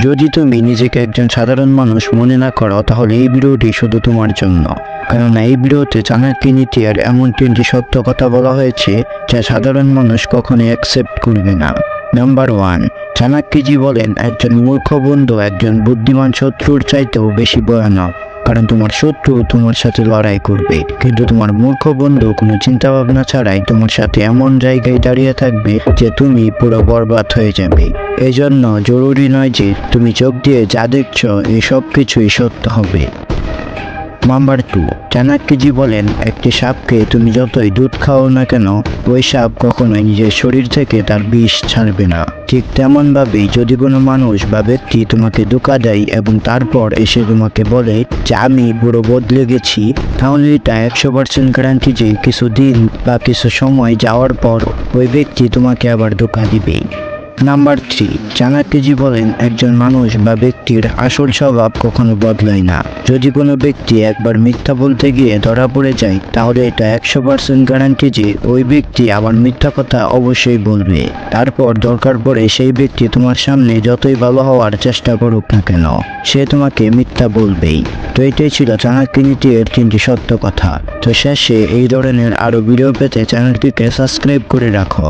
যদি তুমি নিজেকে একজন সাধারণ মানুষ মনে না করো, তাহলে এই ভিডিওটি শুধু তোমার জন্য। কেননা এই ভিডিওতে চাণক্য নীতি আর এমন 3টি সত্য কথা বলা হয়েছে যা সাধারণ মানুষ কখনোই অ্যাকসেপ্ট করবে না। নাম্বার 1, চাণক্যজি বলেন একজন মূর্খ বন্ধু একজন বুদ্ধিমান শত্রুর চাইতেও বেশি ভয়ানক। কারণ তোমার শত্রু তোমার সাথে লড়াই করবে, কিন্তু তোমার মূর্খ বন্ধু কোনো চিন্তা ভাবনা ছাড়াই তোমার সাথে এমন জায়গায় দাঁড়িয়ে থাকবে যে তুমি পুরো বরবাদ হয়ে যাবে। এই জন্য জরুরি নয় যে তুমি চোখ দিয়ে যা দেখছো এই সব কিছুই সত্য হবে। নাম্বার 2, চাণক্যজি বলেন একটি সাপকে তুমি যতই দুধ খাও না কেন, ওই সাপ কখনোই নিজের শরীর থেকে তার বিষ ছাড়বে না। ঠিক তেমনভাবেই যদি কোনো মানুষ বা ব্যক্তি তোমাকে ধোঁকা দেয় এবং তারপর এসে তোমাকে বলে যে আমি পুরো বদলে গেছি, তাহলে এটা 100% গ্যারান্টি যে কিছু দিন বা কিছু সময় যাওয়ার পর ওই ব্যক্তি তোমাকে আবার ধোঁকা দিবেই। নাম্বার 3, চাণক্যজি বলেন একজন মানুষ বা ব্যক্তির আসল স্বভাব কখনো বদলায় না। যদি কোনো ব্যক্তি একবার মিথ্যা বলতে গিয়ে ধরা পড়ে যায়, তাহলে এটা 100% গ্যারান্টি যে ওই ব্যক্তি আবার মিথ্যা কথা অবশ্যই বলবে। তারপর দরকার পড়ে সেই ব্যক্তি তোমার সামনে যতই ভালো হওয়ার চেষ্টা করুক না কেন, সে তোমাকে মিথ্যা বলবেই। তো এটাই ছিল চাণক্য নীতির 3টি সত্য কথা। তো শেষে এই ধরনের আরও ভিডিও পেতে চ্যানেলটিকে সাবস্ক্রাইব করে রাখো।